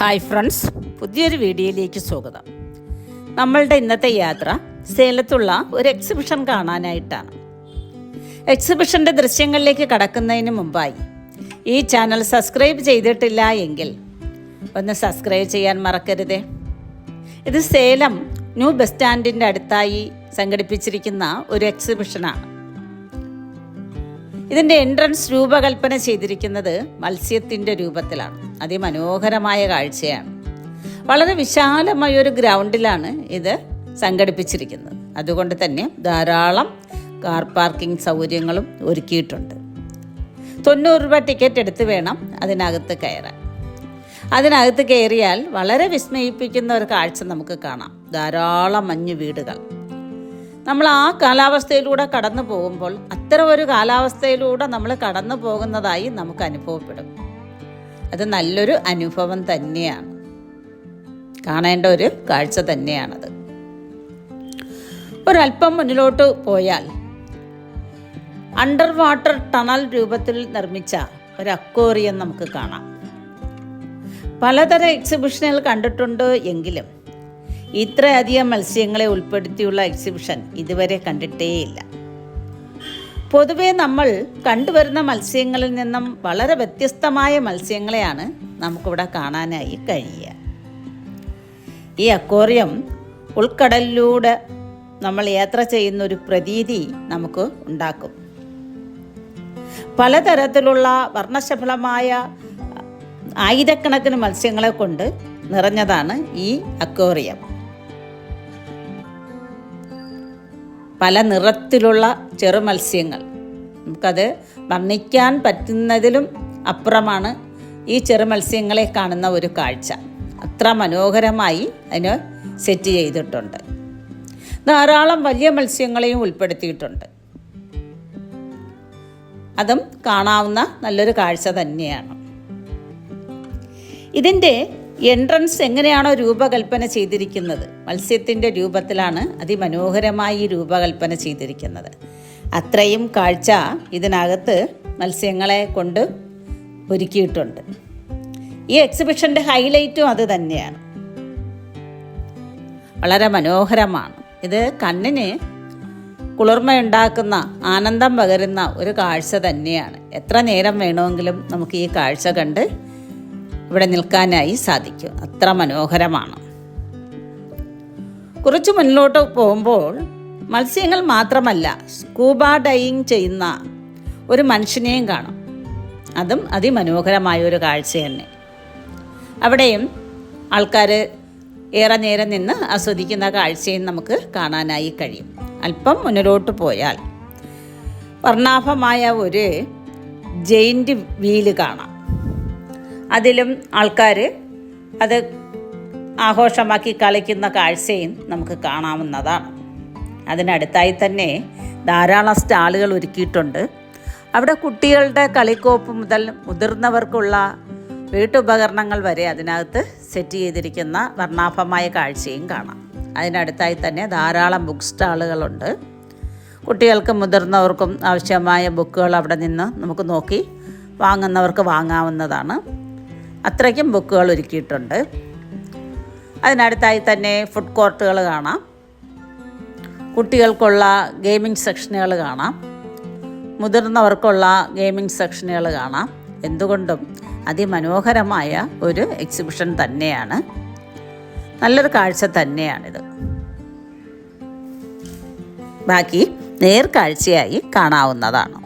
Hi friends, പുതിയൊരു വീഡിയോയിലേക്ക് സ്വാഗതം. നമ്മളുടെ ഇന്നത്തെ യാത്ര സേലത്തുള്ള ഒരു എക്സിബിഷൻ കാണാനായിട്ടാണ്. എക്സിബിഷൻ്റെ ദൃശ്യങ്ങളിലേക്ക് കടക്കുന്നതിന് മുമ്പായി ഈ ചാനൽ സബ്സ്ക്രൈബ് ചെയ്തിട്ടില്ല എങ്കിൽ ഒന്ന് സബ്സ്ക്രൈബ് ചെയ്യാൻ മറക്കരുതേ. ഇത് സേലം ന്യൂ ബസ് സ്റ്റാൻഡിൻ്റെ അടുത്തായി സംഘടിപ്പിച്ചിരിക്കുന്ന ഒരു എക്സിബിഷനാണ്. ഇതിൻ്റെ എൻട്രൻസ് രൂപകൽപ്പന ചെയ്തിരിക്കുന്നത് മത്സ്യത്തിൻ്റെ രൂപത്തിലാണ്. അതിമനോഹരമായ കാഴ്ചയാണ്. വളരെ വിശാലമായ ഒരു ഗ്രൗണ്ടിലാണ് ഇത് സംഘടിപ്പിച്ചിരിക്കുന്നത്. അതുകൊണ്ട് തന്നെ ധാരാളം കാർ പാർക്കിംഗ് സൗകര്യങ്ങളും ഒരുക്കിയിട്ടുണ്ട്. 90 രൂപ ടിക്കറ്റ് എടുത്ത് വേണം അതിനകത്ത് കയറാൻ. അതിനകത്ത് കയറിയാൽ വളരെ വിസ്മയിപ്പിക്കുന്ന ഒരു കാഴ്ച നമുക്ക് കാണാം. ധാരാളം മഞ്ഞു വീടുകൾ. നമ്മൾ ആ കാലാവസ്ഥയിലൂടെ കടന്നു പോകുമ്പോൾ അത്തരം ഒരു കാലാവസ്ഥയിലൂടെ നമ്മൾ കടന്നു പോകുന്നതായി നമുക്ക് അനുഭവപ്പെടും. അത് നല്ലൊരു അനുഭവം തന്നെയാണ്. കാണേണ്ട ഒരു കാഴ്ച തന്നെയാണത്. ഒരല്പം മുന്നിലോട്ട് പോയാൽ അണ്ടർ വാട്ടർ ടണൽ രൂപത്തിൽ നിർമ്മിച്ച ഒരു അക്വേറിയം നമുക്ക് കാണാം. പലതരം എക്സിബിഷനുകൾ കണ്ടിട്ടുണ്ട് എങ്കിലും ഇത്രയധികം മത്സ്യങ്ങളെ ഉൾപ്പെടുത്തിയുള്ള എക്സിബിഷൻ ഇതുവരെ കണ്ടിട്ടേയില്ല. പൊതുവെ നമ്മൾ കണ്ടുവരുന്ന മത്സ്യങ്ങളിൽ നിന്നും വളരെ വ്യത്യസ്തമായ മത്സ്യങ്ങളെയാണ് നമുക്കിവിടെ കാണാനായി കഴിയുക. ഈ അക്വേറിയം ഉൾക്കടലിലൂടെ നമ്മൾ യാത്ര ചെയ്യുന്ന ഒരു പ്രതീതി നമുക്ക് ഉണ്ടാക്കും. പലതരത്തിലുള്ള വർണ്ണശബളമായ ആയിരക്കണക്കിന് മത്സ്യങ്ങളെ കൊണ്ട് നിറഞ്ഞതാണ് ഈ അക്വേറിയം. പല നിറത്തിലുള്ള ചെറു മത്സ്യങ്ങൾ, നമുക്കത് വർണ്ണിക്കാൻ പറ്റുന്നതിലും അപ്പുറമാണ് ഈ ചെറു മത്സ്യങ്ങളെ കാണുന്ന ഒരു കാഴ്ച. അത്ര മനോഹരമായി അതിന് സെറ്റ് ചെയ്തിട്ടുണ്ട്. ധാരാളം വലിയ മത്സ്യങ്ങളെയും ഉൾപ്പെടുത്തിയിട്ടുണ്ട്. അതും കാണാവുന്ന നല്ലൊരു കാഴ്ച തന്നെയാണ്. ഇതിൻ്റെ എൻട്രൻസ് എങ്ങനെയാണോ രൂപകൽപ്പന ചെയ്തിരിക്കുന്നത്, മത്സ്യത്തിൻ്റെ രൂപത്തിലാണ് അതിമനോഹരമായി രൂപകൽപ്പന ചെയ്തിരിക്കുന്നത്. അത്രയും കാഴ്ച ഇതിനകത്ത് മത്സ്യങ്ങളെ കൊണ്ട് ഒരുക്കിയിട്ടുണ്ട്. ഈ എക്സിബിഷൻ്റെ ഹൈലൈറ്റും അത് തന്നെയാണ്. വളരെ മനോഹരമാണ്. ഇത് കണ്ണിന് കുളിർമയുണ്ടാക്കുന്ന, ആനന്ദം പകരുന്ന ഒരു കാഴ്ച തന്നെയാണ്. എത്ര നേരം വേണമെങ്കിലും നമുക്ക് ഈ കാഴ്ച കണ്ട് ഇവിടെ നിൽക്കാനായി സാധിക്കും. അത്ര മനോഹരമാണ്. കുറച്ച് മുന്നിലോട്ട് പോകുമ്പോൾ മത്സ്യങ്ങൾ മാത്രമല്ല, സ്കൂബ ഡൈവിങ് ചെയ്യുന്ന ഒരു മനുഷ്യനെയും കാണും. അതും അതിമനോഹരമായ ഒരു കാഴ്ച തന്നെ. അവിടെയും ആൾക്കാർ ഏറെ നേരം നിന്ന് ആസ്വദിക്കുന്ന കാഴ്ചയും നമുക്ക് കാണാനായി കഴിയും. അല്പം മുന്നിലോട്ട് പോയാൽ വർണ്ണാഭമായ ഒരു ജെയിൻ്റ് വീല് കാണാം. അതിലും ആൾക്കാർ അത് ആഘോഷമാക്കി കളിക്കുന്ന കാഴ്ചയും നമുക്ക് കാണാവുന്നതാണ്. അതിനടുത്തായി തന്നെ ധാരാളം സ്റ്റാളുകൾ ഒരുക്കിയിട്ടുണ്ട്. അവിടെ കുട്ടികളുടെ കളിക്കോപ്പ് മുതൽ മുതിർന്നവർക്കുള്ള വീട്ടുപകരണങ്ങൾ വരെ അതിനകത്ത് സെറ്റ് ചെയ്തിരിക്കുന്ന വർണ്ണാഭമായ കാഴ്ചയും കാണാം. അതിനടുത്തായി തന്നെ ധാരാളം ബുക്ക് സ്റ്റാളുകളുണ്ട്. കുട്ടികൾക്കും മുതിർന്നവർക്കും ആവശ്യമായ ബുക്കുകൾ അവിടെ നിന്ന് നമുക്ക് നോക്കി വാങ്ങുന്നവർക്ക് വാങ്ങാവുന്നതാണ്. അത്രയ്ക്കും ബുക്കുകൾ ഒരുക്കിയിട്ടുണ്ട്. അതിനടുത്തായി തന്നെ ഫുഡ് കോർട്ടുകൾ കാണാം. കുട്ടികൾക്കുള്ള ഗെയിമിംഗ് സെക്ഷനുകൾ കാണാം. മുതിർന്നവർക്കുള്ള ഗെയിമിംഗ് സെക്ഷനുകൾ കാണാം. എന്തുകൊണ്ടും അതിമനോഹരമായ ഒരു എക്സിബിഷൻ തന്നെയാണ്. നല്ലൊരു കാഴ്ച തന്നെയാണിത്. ബാക്കി നേർക്കാഴ്ചയായി കാണാവുന്നതാണ്.